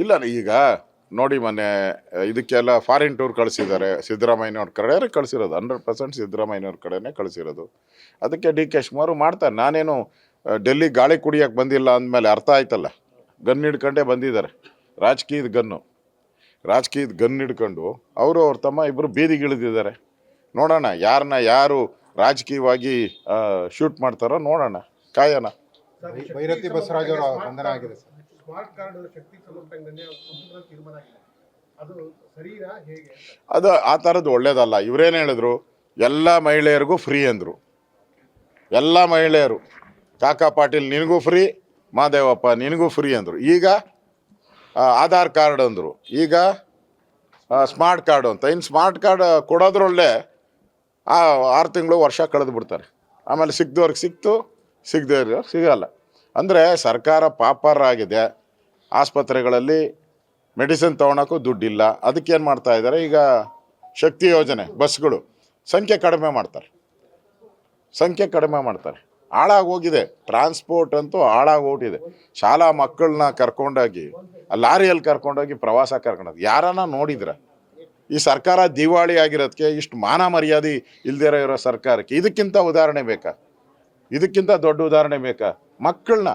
ಇಲ್ಲ ಈಗ ನೋಡಿ ಮೊನ್ನೆ ಇದಕ್ಕೆಲ್ಲ ಫಾರಿನ್ ಟೂರ್ ಕಳಿಸಿದ್ದಾರೆ. ಸಿದ್ದರಾಮಯ್ಯನವ್ರ ಕಡೆ ಕಳಿಸಿರೋದು, 100% ಸಿದ್ದರಾಮಯ್ಯನವ್ರ ಕಡೆನೇ ಕಳಿಸಿರೋದು. ಅದಕ್ಕೆ ಡಿ ಕೆ ಶಿವಕುಮಾರ್ ಮಾಡ್ತಾರೆ. ನಾನೇನು ಡೆಲ್ಲಿ ಗಾಳಿ ಕುಡಿಯೋಕ್ಕೆ ಬಂದಿಲ್ಲ ಅಂದಮೇಲೆ ಅರ್ಥ ಆಯ್ತಲ್ಲ. ಗನ್ ಹಿಡ್ಕೊಂಡೇ ಬಂದಿದ್ದಾರೆ. ರಾಜಕೀಯದ ಗನ್ ಹಿಡ್ಕೊಂಡು ಅವ್ರ ತಮ್ಮ ಇಬ್ಬರು ಬೀದಿಗಿಳಿದಿದ್ದಾರೆ. ನೋಡೋಣ ಯಾರು ರಾಜಕೀಯವಾಗಿ ಶೂಟ್ ಮಾಡ್ತಾರೋ ನೋಡೋಣ, ಕಾಯೋಣ. ಭೈರತಿ ಬಸವರಾಜ್ ಅವರ ಬಂಧನ ಆಗಿದೆ ಸರ್. ಸ್ಮಾರ್ಟ್ ಕಾರ್ಡ್ ಶಕ್ತಿ ತೀರ್ಮಾನ ಆಗಿದೆ, ಅದು ಸರಿನಾ ಹೇಗೆ? ಅದು ಆ ಥರದ್ದು ಒಳ್ಳೇದಲ್ಲ. ಇವರೇನು ಹೇಳಿದ್ರು, ಎಲ್ಲ ಮಹಿಳೆಯರಿಗೂ ಫ್ರೀ ಅಂದರು. ಎಲ್ಲ ಮಹಿಳೆಯರು, ಕಾಕಾ ಪಾಟೀಲ್ ನಿನಗೂ ಫ್ರೀ, ಮಾದೇವಪ್ಪ ನಿನಗೂ ಫ್ರೀ ಅಂದರು. ಈಗ ಆಧಾರ್ ಕಾರ್ಡ್ ಅಂದರು, ಈಗ ಸ್ಮಾರ್ಟ್ ಕಾರ್ಡು ಅಂತ. ಇನ್ನು ಸ್ಮಾರ್ಟ್ ಕಾರ್ಡ್ ಕೊಡೋದ್ರೊಳ್ಳೆ 6 ತಿಂಗಳು ವರ್ಷ ಕಳೆದು ಬಿಡ್ತಾರೆ. ಆಮೇಲೆ ಸಿಕ್ದವ್ರಿಗೆ ಸಿಕ್ತು, ಸಿಗದೇ ಇರೋರು ಸಿಗಲ್ಲ. ಅಂದರೆ ಸರ್ಕಾರ ಪಾಪರ್ ಆಗಿದೆ. ಆಸ್ಪತ್ರೆಗಳಲ್ಲಿ ಮೆಡಿಸಿನ್ ತೊಗೊಳಕ್ಕೂ ದುಡ್ಡಿಲ್ಲ. ಅದಕ್ಕೇನು ಮಾಡ್ತಾ ಇದ್ದಾರೆ, ಈಗ ಶಕ್ತಿ ಯೋಜನೆ ಬಸ್ಗಳು ಸಂಖ್ಯೆ ಕಡಿಮೆ ಮಾಡ್ತಾರೆ. ಹಾಳಾಗೋಗಿದೆ. ಟ್ರಾನ್ಸ್ಪೋರ್ಟ್ ಅಂತೂ ಹಾಳಾಗೋಗಿದೆ. ಶಾಲಾ ಮಕ್ಕಳನ್ನ ಕರ್ಕೊಂಡೋಗಿ ಲಾರಿಯಲ್ಲಿ ಕರ್ಕೊಂಡೋಗಿ ಪ್ರವಾಸ ಕರ್ಕೊಂಡೋಗಿ ಯಾರನ್ನ ನೋಡಿದ್ರೆ ಈ ಸರ್ಕಾರ ದಿವಾಳಿ ಆಗಿರೋದಕ್ಕೆ ಇಷ್ಟು ಮಾನ ಮರ್ಯಾದೆ ಇಲ್ದೇ ಇರೋ ಸರ್ಕಾರಕ್ಕೆ ಇದಕ್ಕಿಂತ ದೊಡ್ಡ ಉದಾಹರಣೆ ಬೇಕಾ? ಮಕ್ಕಳನ್ನ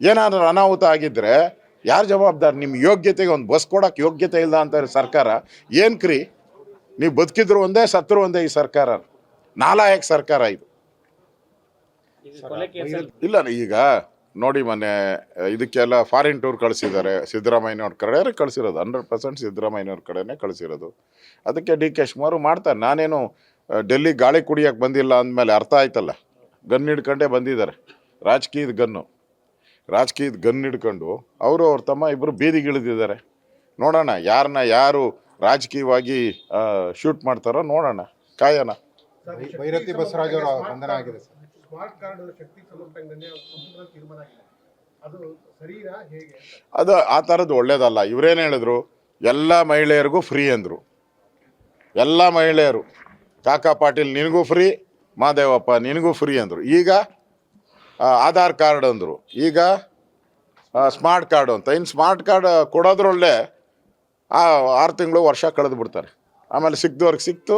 ಏನಾದರೂ ಅನಾಹುತ ಆಗಿದ್ದರೆ ಯಾರು ಜವಾಬ್ದಾರಿ? ನಿಮ್ಮ ಯೋಗ್ಯತೆಗೆ ಒಂದು ಬಸ್ ಕೊಡೋಕೆ ಯೋಗ್ಯತೆ ಇಲ್ಲ ಅಂತ ಸರ್ಕಾರ ಏನು ಕ್ರಿ? ನೀವು ಬದುಕಿದ್ರು ಒಂದೇ, ಸತ್ರು ಒಂದೇ. ಈ ಸರ್ಕಾರ ನಾಲಾಯಕ್ ಸರ್ಕಾರ ಇದು. ಇಲ್ಲ ಈಗ ನೋಡಿ ಮೊನ್ನೆ ಇದಕ್ಕೆಲ್ಲ ಫಾರಿನ್ ಟೂರ್ ಕಳಿಸಿದ್ದಾರೆ. ಸಿದ್ದರಾಮಯ್ಯನವ್ರ ಕಡೆ ಕಳಿಸಿರೋದು, 100% ಸಿದ್ದರಾಮಯ್ಯನವ್ರ ಕಡೆನೇ ಕಳಿಸಿರೋದು. ಅದಕ್ಕೆ ಡಿ ಕೆ ಶಿವಕುಮಾರ್ ಮಾಡ್ತಾರೆ. ನಾನೇನು ಡೆಲ್ಲಿ ಗಾಳಿ ಕುಡಿಯೋಕ್ಕೆ ಬಂದಿಲ್ಲ ಅಂದಮೇಲೆ ಅರ್ಥ ಆಯ್ತಲ್ಲ. ಗನ್ ಹಿಡ್ಕೊಂಡೇ ಬಂದಿದ್ದಾರೆ. ರಾಜಕೀಯದ ಗನ್ ಹಿಡ್ಕೊಂಡು ಅವ್ರ ತಮ್ಮ ಇಬ್ಬರು ಬೀದಿಗಿಳಿದಿದ್ದಾರೆ. ನೋಡೋಣ ಯಾರು ರಾಜಕೀಯವಾಗಿ ಶೂಟ್ ಮಾಡ್ತಾರೋ ನೋಡೋಣ, ಕಾಯೋಣ. ಭೈರತಿ ಬಸವರಾಜ್ ಅವರ ಬಂಧನ ಆಗಿದೆ ಸರ್. ಸ್ಮಾರ್ಟ್ ಕಾರ್ಡ್ ಶಕ್ತಿ ತೀರ್ಮಾನ ಆಗಿದೆ, ಅದು ಸರಿನಾ ಹೇಗೆ? ಅದು ಆ ಥರದ್ದು ಒಳ್ಳೇದಲ್ಲ. ಇವರೇನು ಹೇಳಿದ್ರು, ಎಲ್ಲ ಮಹಿಳೆಯರಿಗೂ ಫ್ರೀ ಅಂದರು. ಎಲ್ಲ ಮಹಿಳೆಯರು, ಕಾಕಾ ಪಾಟೀಲ್ ನಿನಗೂ ಫ್ರೀ, ಮಾದೇವಪ್ಪ ನಿನಗೂ ಫ್ರೀ ಅಂದರು. ಈಗ ಆಧಾರ್ ಕಾರ್ಡ್ ಅಂದರು, ಈಗ ಸ್ಮಾರ್ಟ್ ಕಾರ್ಡು ಅಂತ. ಇನ್ನು ಸ್ಮಾರ್ಟ್ ಕಾರ್ಡ್ ಕೊಡೋದ್ರೊಳ್ಳೆ 6 ತಿಂಗಳು ವರ್ಷ ಕಳೆದು ಬಿಡ್ತಾರೆ. ಆಮೇಲೆ ಸಿಕ್ದವ್ರಿಗೆ ಸಿಕ್ತು,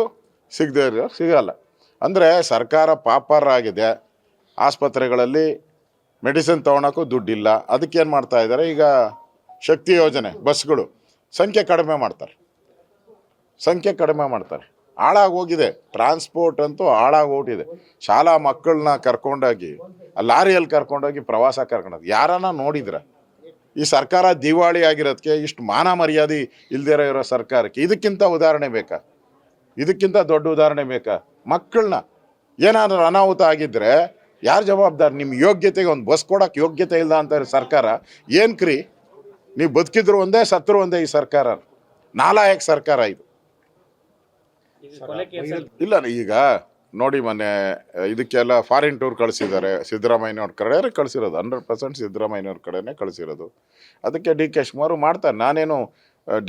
ಸಿಗದೇ ಇರೋರು ಸಿಗಲ್ಲ. ಅಂದರೆ ಸರ್ಕಾರ ಪಾಪರ್ ಆಗಿದೆ. ಆಸ್ಪತ್ರೆಗಳಲ್ಲಿ ಮೆಡಿಸಿನ್ ತೊಗೊಳಕ್ಕೂ ದುಡ್ಡಿಲ್ಲ. ಅದಕ್ಕೇನು ಮಾಡ್ತಾ ಇದ್ದಾರೆ, ಈಗ ಶಕ್ತಿ ಯೋಜನೆ ಬಸ್ಗಳು ಸಂಖ್ಯೆ ಕಡಿಮೆ ಮಾಡ್ತಾರೆ. ಹಾಳಾಗೋಗಿದೆ. ಟ್ರಾನ್ಸ್ಪೋರ್ಟ್ ಅಂತೂ ಹಾಳಾಗೋಗಿದೆ. ಶಾಲಾ ಮಕ್ಕಳನ್ನ ಕರ್ಕೊಂಡೋಗಿ ಲಾರಿಯಲ್ಲಿ ಕರ್ಕೊಂಡೋಗಿ ಪ್ರವಾಸ ಕರ್ಕೊಂಡೋಗಿ ಯಾರನ್ನ ನೋಡಿದ್ರೆ ಈ ಸರ್ಕಾರ ದಿವಾಳಿ ಆಗಿರೋದಕ್ಕೆ ಇಷ್ಟು ಮಾನ ಮರ್ಯಾದೆ ಇಲ್ದೇ ಇರೋ ಸರ್ಕಾರಕ್ಕೆ ಇದಕ್ಕಿಂತ ದೊಡ್ಡ ಉದಾಹರಣೆ ಬೇಕಾ? ಮಕ್ಕಳನ್ನ ಏನಾದರೂ ಅನಾಹುತ ಆಗಿದ್ದರೆ ಯಾರು ಜವಾಬ್ದಾರಿ? ನಿಮ್ಮ ಯೋಗ್ಯತೆಗೆ ಒಂದು ಬಸ್ ಕೊಡೋಕೆ ಯೋಗ್ಯತೆ ಇಲ್ಲ ಅಂತ ಸರ್ಕಾರ ಏನು ಕ್ರಿ? ನೀವು ಬದುಕಿದ್ರು ಒಂದೇ, ಸತ್ರು ಒಂದೇ. ಈ ಸರ್ಕಾರ ನಾಲಾಯಕ್ ಸರ್ಕಾರ ಇದು. ಇಲ್ಲ ಈಗ ನೋಡಿ ಮೊನ್ನೆ ಇದಕ್ಕೆಲ್ಲ ಫಾರಿನ್ ಟೂರ್ ಕಳಿಸಿದ್ದಾರೆ. ಸಿದ್ದರಾಮಯ್ಯನವ್ರ ಕಡೆ ಕಳಿಸಿರೋದು, 100% ಸಿದ್ದರಾಮಯ್ಯನವ್ರ ಕಡೆನೇ ಕಳಿಸಿರೋದು. ಅದಕ್ಕೆ ಡಿ ಕೆ ಶಿವಕುಮಾರ್ ಮಾಡ್ತಾರೆ. ನಾನೇನು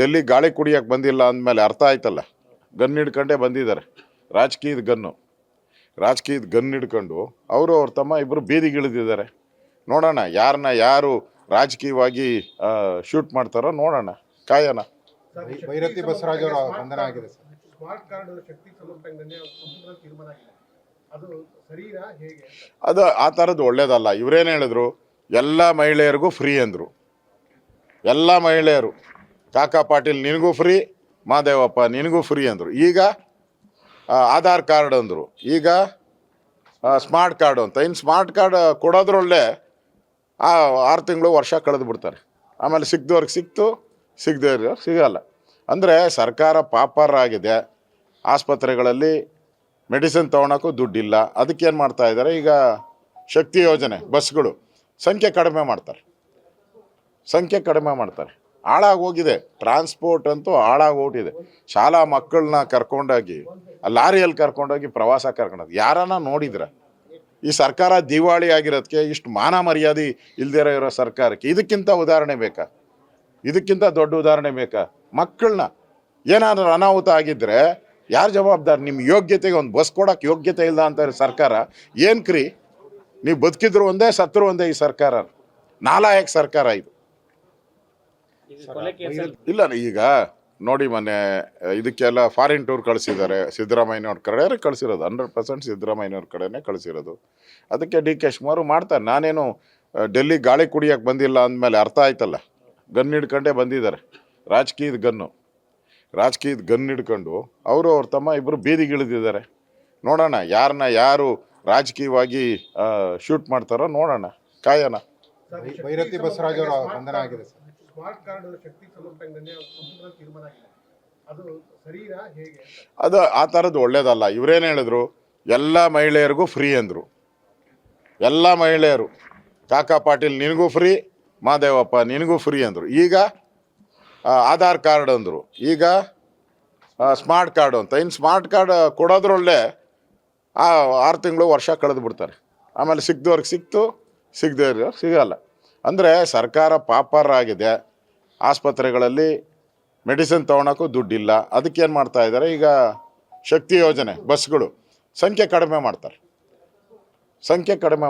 ಡೆಲ್ಲಿ ಗಾಳಿ ಕುಡಿಯೋಕ್ಕೆ ಬಂದಿಲ್ಲ ಅಂದಮೇಲೆ ಅರ್ಥ ಆಯ್ತಲ್ಲ. ಗನ್ ಹಿಡ್ಕೊಂಡೇ ಬಂದಿದ್ದಾರೆ. ರಾಜಕೀಯದ ಗನ್ ಹಿಡ್ಕೊಂಡು ಅವ್ರ ತಮ್ಮ ಇಬ್ಬರು ಬೀದಿಗಿಳಿದಿದ್ದಾರೆ. ನೋಡೋಣ ಯಾರು ರಾಜಕೀಯವಾಗಿ ಶೂಟ್ ಮಾಡ್ತಾರೋ ನೋಡೋಣ, ಕಾಯೋಣ. ಭೈರತಿ ಬಸವರಾಜ್ ಅವರ ಬಂಧನ ಆಗಿದೆ ಸರ್. ಸ್ಮಾರ್ಟ್ ಕಾರ್ಡ್ ಶಕ್ತಿ ತೀರ್ಮಾನ ಆಗಿದೆ, ಅದು ಸರಿನಾ ಹೇಗೆ? ಅದು ಆ ಥರದ್ದು ಒಳ್ಳೇದಲ್ಲ. ಇವರೇನು ಹೇಳಿದ್ರು, ಎಲ್ಲ ಮಹಿಳೆಯರಿಗೂ ಫ್ರೀ ಅಂದರು. ಎಲ್ಲ ಮಹಿಳೆಯರು, ಕಾಕಾ ಪಾಟೀಲ್ ನಿನಗೂ ಫ್ರೀ, ಮಾದೇವಪ್ಪ ನಿನಗೂ ಫ್ರೀ ಅಂದರು. ಈಗ ಆಧಾರ್ ಕಾರ್ಡ್ ಅಂದರು, ಈಗ ಸ್ಮಾರ್ಟ್ ಕಾರ್ಡು ಅಂತ. ಇನ್ನು ಸ್ಮಾರ್ಟ್ ಕಾರ್ಡ್ ಕೊಡೋದ್ರೊಳ್ಳೆ 6 ತಿಂಗಳು ವರ್ಷ ಕಳೆದು ಬಿಡ್ತಾರೆ. ಆಮೇಲೆ ಸಿಕ್ದವ್ರಿಗೆ ಸಿಕ್ತು, ಸಿಗದೇ ಇರೋರು ಸಿಗಲ್ಲ. ಅಂದರೆ ಸರ್ಕಾರ ಪಾಪರ್ ಆಗಿದೆ. ಆಸ್ಪತ್ರೆಗಳಲ್ಲಿ ಮೆಡಿಸಿನ್ ತೊಗೊಳಕ್ಕೂ ದುಡ್ಡಿಲ್ಲ. ಅದಕ್ಕೇನು ಮಾಡ್ತಾ ಇದ್ದಾರೆ, ಈಗ ಶಕ್ತಿ ಯೋಜನೆ ಬಸ್ಗಳು ಸಂಖ್ಯೆ ಕಡಿಮೆ ಮಾಡ್ತಾರೆ. ಹಾಳಾಗೋಗಿದೆ. ಟ್ರಾನ್ಸ್ಪೋರ್ಟ್ ಅಂತೂ ಹಾಳಾಗೋಗಿದೆ. ಶಾಲಾ ಮಕ್ಕಳನ್ನ ಕರ್ಕೊಂಡೋಗಿ ಲಾರಿಯಲ್ಲಿ ಕರ್ಕೊಂಡೋಗಿ ಪ್ರವಾಸ ಕರ್ಕೊಂಡೋಗಿ ಯಾರನ್ನ ನೋಡಿದ್ರೆ ಈ ಸರ್ಕಾರ ದಿವಾಳಿ ಆಗಿರೋದಕ್ಕೆ ಇಷ್ಟು ಮಾನ ಮರ್ಯಾದೆ ಇಲ್ದೇ ಇರೋ ಸರ್ಕಾರಕ್ಕೆ ಇದಕ್ಕಿಂತ ದೊಡ್ಡ ಉದಾಹರಣೆ ಬೇಕಾ? ಮಕ್ಕಳನ್ನ ಏನಾದರೂ ಅನಾಹುತ ಆಗಿದ್ದರೆ ಯಾರು ಜವಾಬ್ದಾರಿ? ನಿಮ್ಮ ಯೋಗ್ಯತೆಗೆ ಒಂದು ಬಸ್ ಕೊಡೋಕೆ ಯೋಗ್ಯತೆ ಇಲ್ಲ ಅಂತ ಸರ್ಕಾರ ಏನು ಕ್ರಿ? ನೀವು ಬದುಕಿದ್ರು ಒಂದೇ, ಸತ್ರು ಒಂದೇ. ಈ ಸರ್ಕಾರ ನಾಲಾಯಕ್ ಸರ್ಕಾರ ಇದು. ಇಲ್ಲ ಈಗ ನೋಡಿ ಮೊನ್ನೆ ಇದಕ್ಕೆಲ್ಲ ಫಾರಿನ್ ಟೂರ್ ಕಳಿಸಿದ್ದಾರೆ ಸಿದ್ದರಾಮಯ್ಯನವ್ರ ಕಡೆ ಕಳಿಸಿರೋದು 100% ಸಿದ್ದರಾಮಯ್ಯನವ್ರ ಕಡೆನೇ ಕಳಿಸಿರೋದು. ಅದಕ್ಕೆ ಡಿ ಕೆ ಶಿವಕುಮಾರ್ ಮಾಡ್ತಾರೆ. ನಾನೇನು ಡೆಲ್ಲಿ ಗಾಳಿ ಕುಡಿಯೋಕೆ ಬಂದಿಲ್ಲ ಅಂದಮೇಲೆ ಅರ್ಥ ಆಯ್ತಲ್ಲ. ಗನ್ ಹಿಡ್ಕೊಂಡೇ ಬಂದಿದ್ದಾರೆ. ರಾಜಕೀಯದ ಗನ್ ಹಿಡ್ಕೊಂಡು ಅವರು ಅವ್ರ ತಮ್ಮ ಇಬ್ಬರು ಬೀದಿಗಿಳಿದಿದ್ದಾರೆ. ನೋಡೋಣ ಯಾರು ರಾಜಕೀಯವಾಗಿ ಶೂಟ್ ಮಾಡ್ತಾರೋ ನೋಡೋಣ, ಕಾಯೋಣ. ಭೈರತಿ ಬಸವರಾಜ್ ಅವರ ಬಂಧನ ಆಗಿದೆ ಸರ್. ಸ್ಮಾರ್ಟ್ ಕಾರ್ಡ್ ಶಕ್ತಿ ಸಮರ್ಪಣೆಗೆ ಸಂಪುಟದಲ್ಲಿ ತೀರ್ಮಾನ ಆಗಿದೆ. ಅದು ಸರಿನಾ ಹೇಗೆ? ಅದು ಆ ಥರದ್ದು ಒಳ್ಳೇದಲ್ಲ. ಇವರೇನು ಹೇಳಿದ್ರು, ಎಲ್ಲ ಮಹಿಳೆಯರಿಗೂ ಫ್ರೀ ಅಂದರು. ಎಲ್ಲ ಮಹಿಳೆಯರು ಕಾಕಾ ಪಾಟೀಲ್ ನಿನಗೂ ಫ್ರೀ, ಮಾದೇವಪ್ಪ ನಿನಗೂ ಫ್ರೀ ಅಂದರು. ಈಗ ಆಧಾರ್ ಕಾರ್ಡ್ ಅಂದರು. ಈಗ ಸ್ಮಾರ್ಟ್ ಕಾರ್ಡು ಅಂತ. ಇನ್ನು ಸ್ಮಾರ್ಟ್ ಕಾರ್ಡ್ ಕೊಡೋದ್ರೊಳ್ಳೆ 6 ತಿಂಗಳು ವರ್ಷ ಕಳೆದು ಬಿಡ್ತಾರೆ. ಆಮೇಲೆ ಸಿಕ್ದವ್ರಿಗೆ ಸಿಕ್ತು, ಸಿಗದೇ ಇರೋರು ಸಿಗಲ್ಲ. ಅಂದರೆ ಸರ್ಕಾರ ಪಾಪರ್ ಆಗಿದೆ. ಆಸ್ಪತ್ರೆಗಳಲ್ಲಿ ಮೆಡಿಸಿನ್ ತೊಗೊಳಕ್ಕೂ ದುಡ್ಡಿಲ್ಲ. ಅದಕ್ಕೇನು ಮಾಡ್ತಾ ಇದ್ದಾರೆ, ಈಗ ಶಕ್ತಿ ಯೋಜನೆ ಬಸ್ಗಳು ಸಂಖ್ಯೆ ಕಡಿಮೆ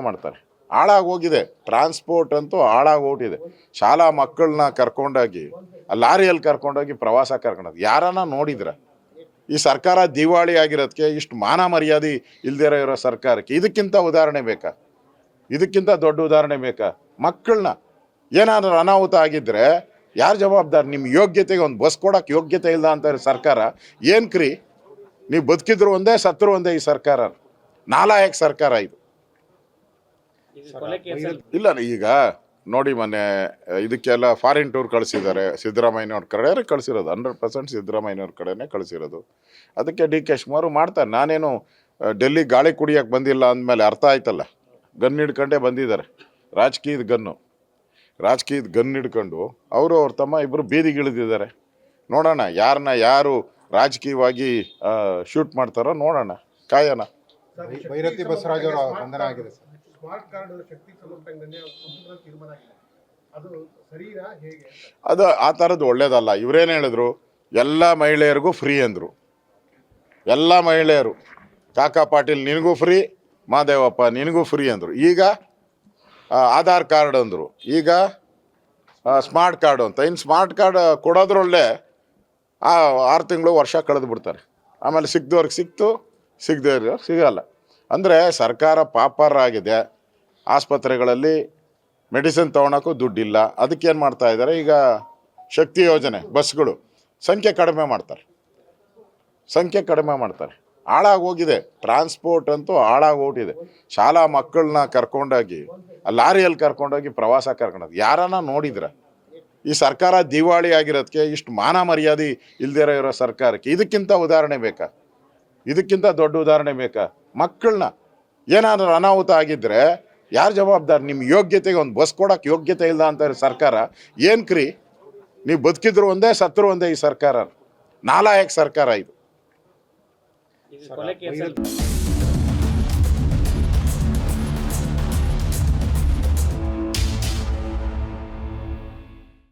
ಮಾಡ್ತಾರೆ. ಹಾಳಾಗೋಗಿದೆ. ಟ್ರಾನ್ಸ್ಪೋರ್ಟ್ ಅಂತೂ ಹಾಳಾಗೋಗಿದೆ. ಶಾಲಾ ಮಕ್ಕಳನ್ನ ಕರ್ಕೊಂಡೋಗಿ ಲಾರಿಯಲ್ಲಿ ಕರ್ಕೊಂಡೋಗಿ ಪ್ರವಾಸ ಕರ್ಕೊಂಡೋಗಿ ಯಾರನ್ನ ನೋಡಿದ್ರೆ ಈ ಸರ್ಕಾರ ದಿವಾಳಿ ಆಗಿರೋದಕ್ಕೆ ಇಷ್ಟು ಮಾನ ಮರ್ಯಾದೆ ಇಲ್ದಿರೋ ಇರೋ ಸರ್ಕಾರಕ್ಕೆ ಇದಕ್ಕಿಂತ ದೊಡ್ಡ ಉದಾಹರಣೆ ಬೇಕಾ? ಮಕ್ಕಳನ್ನ ಏನಾದರೂ ಅನಾಹುತ ಆಗಿದ್ದರೆ ಯಾರು ಜವಾಬ್ದಾರಿ? ನಿಮ್ಮ ಯೋಗ್ಯತೆಗೆ ಒಂದು ಬಸ್ ಕೊಡೋಕೆ ಯೋಗ್ಯತೆ ಇಲ್ಲ ಅಂತ ಸರ್ಕಾರ ಏನು ಕ್ರಿ? ನೀವು ಬದುಕಿದ್ರು ಒಂದೇ, ಸತ್ರು ಒಂದೇ. ಈ ಸರ್ಕಾರ ನಾಲಾಯಕ ಸರ್ಕಾರ ಇದು. ಇಲ್ಲ ಈಗ ನೋಡಿ ಮೊನ್ನೆ ಇದಕ್ಕೆಲ್ಲ ಫಾರಿನ್ ಟೂರ್ ಕಳಿಸಿದ್ದಾರೆ ಸಿದ್ದರಾಮಯ್ಯನವ್ರ ಕಡೆ ಕಳಿಸಿರೋದು. 100% ಸಿದ್ದರಾಮಯ್ಯನವ್ರ ಕಡೆನೇ ಕಳಿಸಿರೋದು. ಅದಕ್ಕೆ ಡಿ ಕೆ ಶಿವಕುಮಾರ್ ಮಾಡ್ತಾರೆ. ನಾನೇನು ಡೆಲ್ಲಿ ಗಾಳಿ ಕುಡಿಯೋಕೆ ಬಂದಿಲ್ಲ ಅಂದಮೇಲೆ ಅರ್ಥ ಆಯ್ತಲ್ಲ. ಗನ್ ಹಿಡ್ಕೊಂಡೇ ಬಂದಿದ್ದಾರೆ. ರಾಜಕೀಯದ ಗನ್ ಹಿಡ್ಕೊಂಡು ಅವರು ಅವ್ರ ತಮ್ಮ ಇಬ್ಬರು ಬೀದಿಗಿಳಿದಿದ್ದಾರೆ. ನೋಡೋಣ ಯಾರು ರಾಜಕೀಯವಾಗಿ ಶೂಟ್ ಮಾಡ್ತಾರೋ ನೋಡೋಣ, ಕಾಯೋಣ. ಭೈರತಿ ಬಸವರಾಜ್ ಅವರ ಬಂಧನ ಆಗಿದೆ ಸರ್. ಸ್ಮಾರ್ಟ್ ಕಾರ್ಡ್ ಶಕ್ತಿ ಸಮರ್ಪಣೆಗೆ ಸಂಪುಟದಲ್ಲಿ ತೀರ್ಮಾನ ಆಗಿದೆ. ಅದು ಸರಿನಾ ಹೇಗೆ? ಅದು ಆ ಥರದ್ದು ಒಳ್ಳೇದಲ್ಲ. ಇವರೇನು ಹೇಳಿದ್ರು, ಎಲ್ಲ ಮಹಿಳೆಯರಿಗೂ ಫ್ರೀ ಅಂದರು. ಎಲ್ಲ ಮಹಿಳೆಯರು ಕಾಕಾ ಪಾಟೀಲ್ ನಿನಗೂ ಫ್ರೀ, ಮಾದೇವಪ್ಪ ನಿನಗೂ ಫ್ರೀ ಅಂದರು. ಈಗ ಆಧಾರ್ ಕಾರ್ಡ್ ಅಂದರು. ಈಗ ಸ್ಮಾರ್ಟ್ ಕಾರ್ಡು ಅಂತ. ಇನ್ನು ಸ್ಮಾರ್ಟ್ ಕಾರ್ಡ್ ಕೊಡೋದ್ರೊಳ್ಳೆ 6 ತಿಂಗಳು ವರ್ಷ ಕಳೆದು ಬಿಡ್ತಾರೆ. ಆಮೇಲೆ ಸಿಕ್ದವ್ರಿಗೆ ಸಿಕ್ತು, ಸಿಗದೇ ಇರೋರು ಸಿಗಲ್ಲ. ಅಂದರೆ ಸರ್ಕಾರ ಪಾಪರ್ ಆಗಿದೆ. ಆಸ್ಪತ್ರೆಗಳಲ್ಲಿ ಮೆಡಿಸಿನ್ ತೊಗೊಳಕ್ಕೂ ದುಡ್ಡಿಲ್ಲ. ಅದಕ್ಕೇನು ಮಾಡ್ತಾ ಇದ್ದಾರೆ, ಈಗ ಶಕ್ತಿ ಯೋಜನೆ ಬಸ್ಗಳು ಸಂಖ್ಯೆ ಕಡಿಮೆ ಮಾಡ್ತಾರೆ. ಹಾಳಾಗೋಗಿದೆ. ಟ್ರಾನ್ಸ್ಪೋರ್ಟ್ ಅಂತೂ ಹಾಳಾಗೋಗಿದೆ. ಶಾಲಾ ಮಕ್ಕಳನ್ನ ಕರ್ಕೊಂಡೋಗಿ ಲಾರಿಯಲ್ಲಿ ಕರ್ಕೊಂಡೋಗಿ ಪ್ರವಾಸ ಕರ್ಕೊಂಡೋಗಿ ಯಾರನ್ನ ನೋಡಿದ್ರೆ ಈ ಸರ್ಕಾರ ದಿವಾಳಿ ಆಗಿರೋದಕ್ಕೆ ಇಷ್ಟು ಮಾನ ಮರ್ಯಾದೆ ಇಲ್ದಿರೋ ಇರೋ ಸರ್ಕಾರಕ್ಕೆ ಇದಕ್ಕಿಂತ ದೊಡ್ಡ ಉದಾಹರಣೆ ಬೇಕಾ? ಮಕ್ಕಳನ್ನ ಏನಾದರೂ ಅನಾಹುತ ಆಗಿದ್ದರೆ ಯಾರು ಜವಾಬ್ದಾರಿ? ನಿಮ್ಮ ಯೋಗ್ಯತೆಗೆ ಒಂದು ಬಸ್ ಕೊಡೋಕೆ ಯೋಗ್ಯತೆ ಇಲ್ಲ ಅಂತ ಸರ್ಕಾರ ಏನು ಕ್ರಿ? ನೀವು ಬದುಕಿದ್ರು ಒಂದೇ, ಸತ್ರು ಒಂದೇ. ಈ ಸರ್ಕಾರ ನಾಲಾಯಕ ಸರ್ಕಾರ ಇದು.